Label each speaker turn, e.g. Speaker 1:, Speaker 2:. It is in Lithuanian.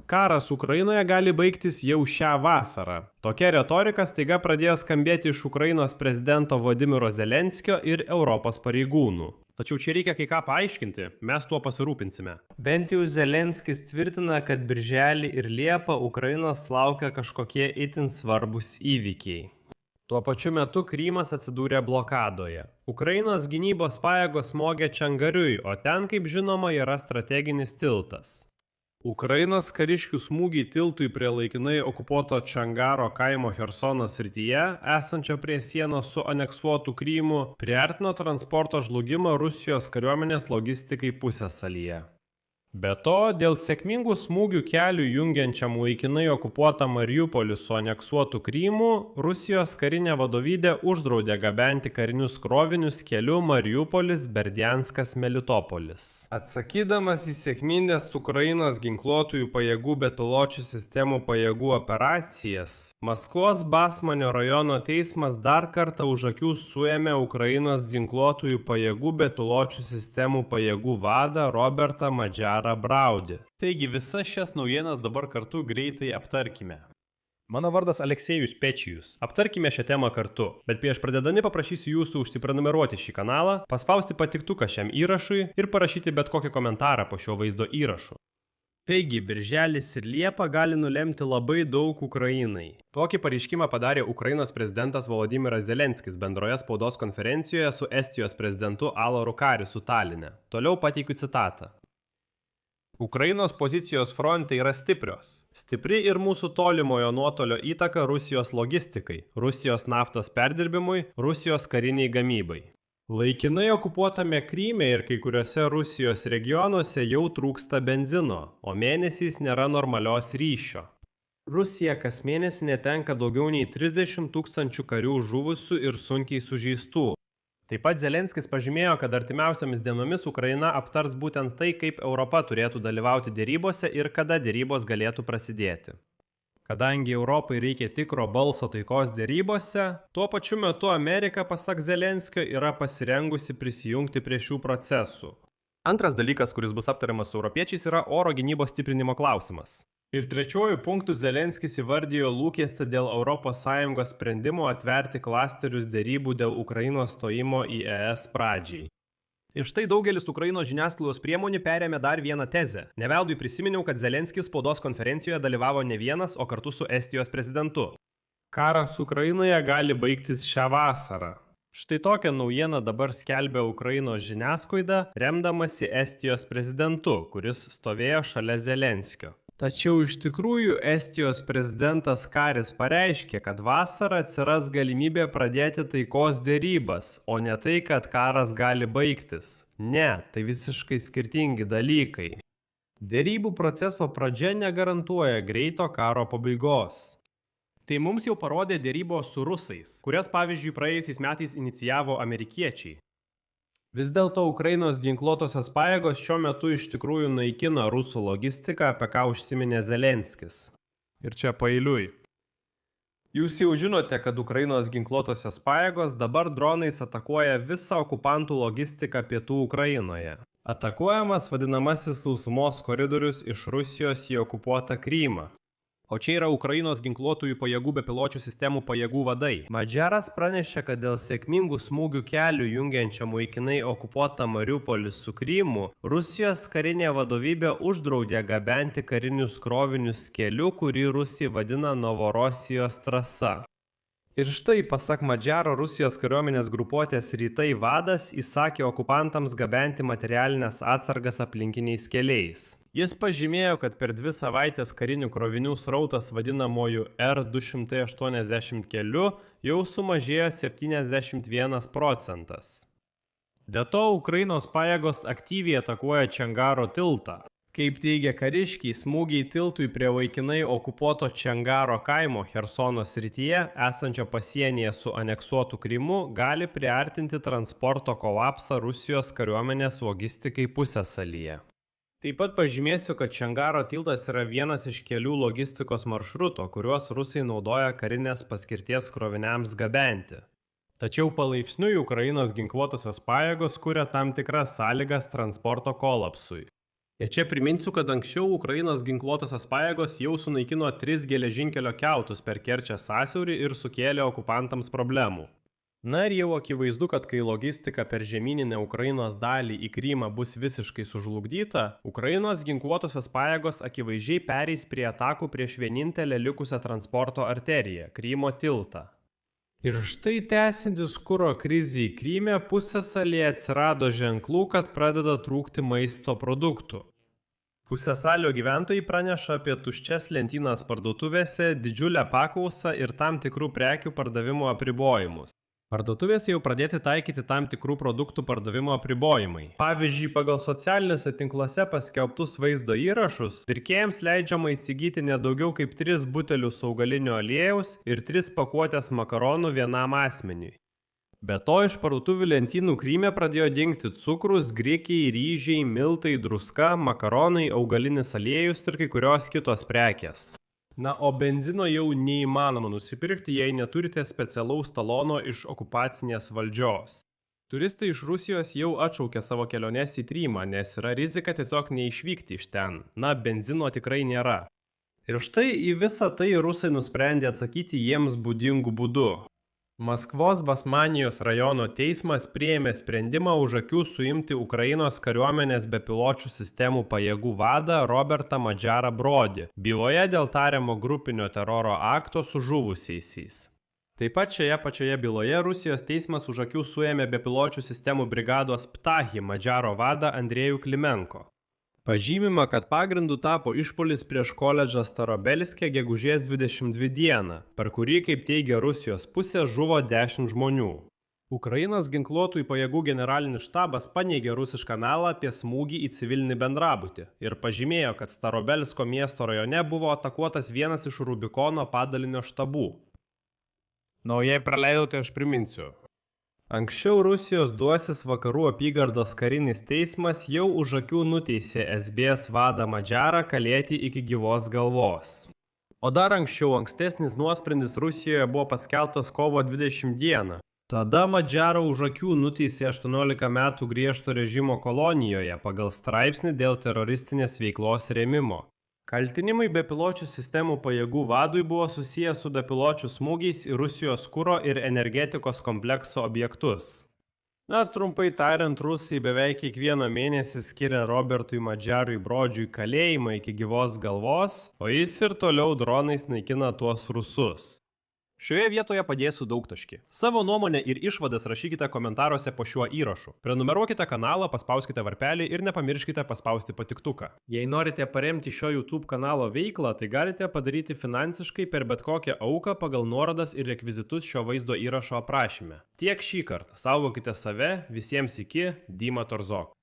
Speaker 1: Karas Ukrainoje gali baigtis jau šią vasarą. Tokia retorika staiga pradėjo skambėti iš Ukrainos prezidento Volodymyro Zelenskio ir Europos pareigūnų.
Speaker 2: Tačiau čia reikia kai ką paaiškinti, mes tuo pasirūpinsime.
Speaker 3: Bent jau Zelenskis tvirtina, kad birželį ir liepą Ukrainos laukia kažkokie itin svarbus įvykiai. Tuo pačiu metu Krymas atsidūrė blokadoje. Ukrainos gynybos pajėgos smogė Čangariui, o ten, kaip žinoma, yra strateginis tiltas.
Speaker 1: Ukrainos kariškių smūgiai tiltui prie laikinai okupuoto Čangaro kaimo Chersono srityje, esančio prie sienos su aneksuotu Krymu, priartino transporto žlugimą Rusijos kariuomenės logistikai pusiasalyje. Be to, dėl sėkmingų smūgių kelių jungiančiam laikinai okupuotą Mariupolį su aneksuotu Krymu, Rusijos karinė vadovybė uždraudė gabenti karinius krovinius keliu Mariupolis-Berdianskas-Melitopolis. Atsakydamas į sėkmingas Ukrainos ginkluotųjų pajėgų bepiločių sistemų pajėgų operacijas, Maskvos Basmanio rajono teismas dar kartą už akių suėmė Ukrainos ginkluotųjų pajėgų bepiločių sistemų pajėgų vadą Robertą Madžarą Braudį.
Speaker 2: Taigi visas šias naujienas dabar kartu greitai aptarkime. Mano vardas Aleksejus Pečijus. Aptarkime šią temą kartu, bet prieš pradedami paprašysiu jūsų užsiprenumeruoti šį kanalą, paspausti patiktuką šiam įrašui ir parašyti bet kokį komentarą po šio vaizdo įrašu.
Speaker 3: Taigi, birželis ir liepa gali nulemti labai daug Ukrainai.
Speaker 1: Tokį pareiškimą padarė Ukrainos prezidentas Volodymyras Zelenskis bendroje spaudos konferencijoje su Estijos prezidentu Aloru Karisu Taline. Toliau pateikiu citatą. Ukrainos pozicijos fronte yra stiprios. Stipri ir mūsų tolimojo nuotolio įtaka Rusijos logistikai, Rusijos naftos perdirbimui, Rusijos kariniai gamybai. Laikinai okupuotame Kryme ir kai kuriuose Rusijos regionuose jau trūksta benzino, o mėnesiais nėra normalios ryšio.
Speaker 3: Rusija kas mėnesį netenka daugiau nei 30 000 karių žuvusių ir sunkiai sužeistų.
Speaker 1: Taip pat Zelenskis pažymėjo, kad artimiausiamis dienomis Ukraina aptars būtent tai, kaip Europa turėtų dalyvauti dėrybose ir kada dėrybos galėtų prasidėti. Kadangi Europai reikia tikro balso taikos dėrybose, tuo pačiu metu Amerika, pasak Zelenskio, yra pasirengusi prisijungti prie šių procesų.
Speaker 2: Antras dalykas, kuris bus aptariamas su europiečiais, yra oro gynybos stiprinimo klausimas.
Speaker 1: Ir trečiuoju punktu Zelenskis įvardijo lūkestį dėl ES sprendimo atverti klasterius dėrybų dėl Ukrainos stojimo į ES pradžiai.
Speaker 2: Ir štai daugelis Ukrainos žiniasklaidos priemonių perėmė dar vieną tezę. Neveldui prisiminiau, kad Zelenskis spaudos konferencijoje dalyvavo ne vienas, o kartu su Estijos prezidentu.
Speaker 1: Karas Ukrainoje gali baigtis šią vasarą.
Speaker 3: Štai tokią naujieną dabar skelbia Ukrainos žiniasklaida, remdamasi Estijos prezidentu, kuris stovėjo šalia Zelenskio. Tačiau iš tikrųjų Estijos prezidentas Karis pareiškė, kad vasarą atsiras galimybė pradėti taikos dėrybas, o ne tai, kad karas gali baigtis. Ne, tai visiškai skirtingi dalykai. Dėrybų proceso pradžia negarantuoja greito karo pabaigos.
Speaker 2: Tai mums jau parodė dėrybos su rusais, kurias pavyzdžiui praėjusiais metais inicijavo amerikiečiai.
Speaker 1: Vis dėlto Ukrainos ginkluotosios pajėgos šiuo metu iš tikrųjų naikina rusų logistiką, apie ką užsiminė Zelenskis. Ir čia paeiliui. Jūs jau žinote, kad Ukrainos ginkluotosios pajėgos dabar dronais atakuoja visą okupantų logistiką pietų Ukrainoje. Atakuojamas vadinamasis sausumos koridorius iš Rusijos į okupuotą Krymą.
Speaker 2: O čia yra Ukrainos ginkluotųjų pajėgų bepiločių sistemų pajėgų vadai.
Speaker 3: Madžaras pranešė, kad dėl sėkmingų smūgių kelių jungiančiam laikinai okupuotą Mariupolį su Krymu, Rusijos karinė vadovybė uždraudė gabenti karinius krovinius keliu, kurį Rusija vadina Novorosijos trasa. Ir štai, pasak Madžaro, Rusijos kariuomenės grupuotės Rytai vadas įsakė okupantams gabenti materialinės atsargas aplinkiniais keliais. Jis pažymėjo, kad per 2 savaitės karinių krovinių srautas vadinamojų R280 keliu jau sumažėjo 71%. Be to, Ukrainos pajėgos aktyviai atakuoja Čangaro tiltą. Kaip teigia kariškiai, smūgiai tiltui prie laikinai okupuoto Čangaro kaimo Chersono srityje, esančio pasienyje su aneksuotu Krymu, gali priartinti transporto kolapsą Rusijos kariuomenės logistikai pusiasalyje. Taip pat pažymėsiu, kad Čangaro tiltas yra vienas iš kelių logistikos maršruto, kuriuos rusai naudoja karinės paskirties kroviniams gabenti. Tačiau palaipsniui Ukrainos ginkluotosios pajėgos kuria tam tikras sąlygas transporto kolapsui.
Speaker 1: Ir čia priminsiu, kad anksčiau Ukrainos ginkluotosios pajėgos jau sunaikino 3 geležinkelio kiautus per Kerčės sąsiaurį ir sukėlė okupantams problemų. Na ir jau akivaizdu, kad kai logistika per žemyninę Ukrainos dalį į Krymą bus visiškai sužlugdyta, Ukrainos ginkluotosios pajėgos akivaizdžiai pereis prie atakų prieš vienintelę likusią transporto arteriją – Krymo tiltą. Ir štai tęsiantis kuro krizei Kryme, pusiasalyje atsirado ženklų, kad pradeda trūkti maisto produktų. Pusiasalio gyventojai praneša apie tuščias lentynas parduotuvėse, didžiulę paklausą ir tam tikrų prekių pardavimo apribojimus. Parduotuvėse jau pradėti taikyti tam tikrų produktų pardavimo apribojimai. Pavyzdžiui, pagal socialiniuose tinkluose paskelbtus vaizdo įrašus, pirkėjams leidžiama įsigyti nedaugiau kaip 3 butelius augalinio aliejaus ir 3 pakuotės makaronų vienam asmeniui. Be to, iš parduotuvių lentynų Kryme pradėjo dingti cukrus, grikiai, ryžiai, miltai, druska, makaronai, augalinis aliejus ir kai kurios kitos prekės. Na, o benzino jau neįmanoma nusipirkti, jei neturite specialaus talono iš okupacinės valdžios. Turistai iš Rusijos jau atšaukė savo keliones į Krymą, nes yra rizika tiesiog neišvykti iš ten. Na, benzino tikrai nėra. Ir štai į visą tai rusai nusprendė atsakyti jiems būdingu būdu. Maskvos Basmanijos rajono teismas priėmė sprendimą už akių suimti Ukrainos kariuomenės bepiločių sistemų pajėgų vadą Robertą Madžarą Brodį, byloje dėl tariamo grupinio teroro akto su žuvusiaisiais. Taip pat šioje pačioje byloje Rusijos teismas už akių suėmė bepiločių sistemų brigados Ptahi Madžaro vadą Andrejų Klimenko. Pažymima, kad pagrindu tapo išpuolis prieš koledžą Starobelske gegužės 22 dieną, per kurį, kaip teigia Rusijos pusė, žuvo 10 žmonių. Ukrainos ginkluotųjų pajėgų generalinis štabas paneigė rusišką melą apie smūgį į civilinį bendrabutį ir pažymėjo, kad Starobelsko miesto rajone buvo atakuotas vienas iš Rubikono padalinio štabų. Na, o jei praleidau, tai aš priminsiu. Anksčiau Rusijos Duosis vakarų apygardos karinis teismas jau už akių nuteisė SBS vadą Madžarą kalėti iki gyvos galvos. O dar anksčiau ankstesnis nuosprendis Rusijoje buvo paskelbtas kovo 20 dieną. Tada Madžarą už akių nuteisė 18 metų griežto režimo kolonijoje pagal straipsnį dėl teroristinės veiklos rėmimo. Kaltinimai bepiločių sistemų pajėgų vadui buvo susiję su bepiločių smūgiais į Rusijos kuro ir energetikos komplekso objektus. Na, trumpai tariant, rusai beveik kiekvieną mėnesį skiria Robertui Madžarui Brodžiui kalėjimą iki gyvos galvos, o jis ir toliau dronais naikina tuos rusus. Šioje vietoje padėsiu daugtaškį. Savo nuomonę ir išvadas rašykite komentaruose po šiuo įrašu. Prenumeruokite kanalą, paspauskite varpelį ir nepamirškite paspausti patiktuką. Jei norite paremti šio YouTube kanalo veiklą, tai galite padaryti finansiškai per bet kokią auką pagal nuorodas ir rekvizitus šio vaizdo įrašo aprašyme. Tiek šį kartą. Saugokite save, visiems iki, Dima Torzok.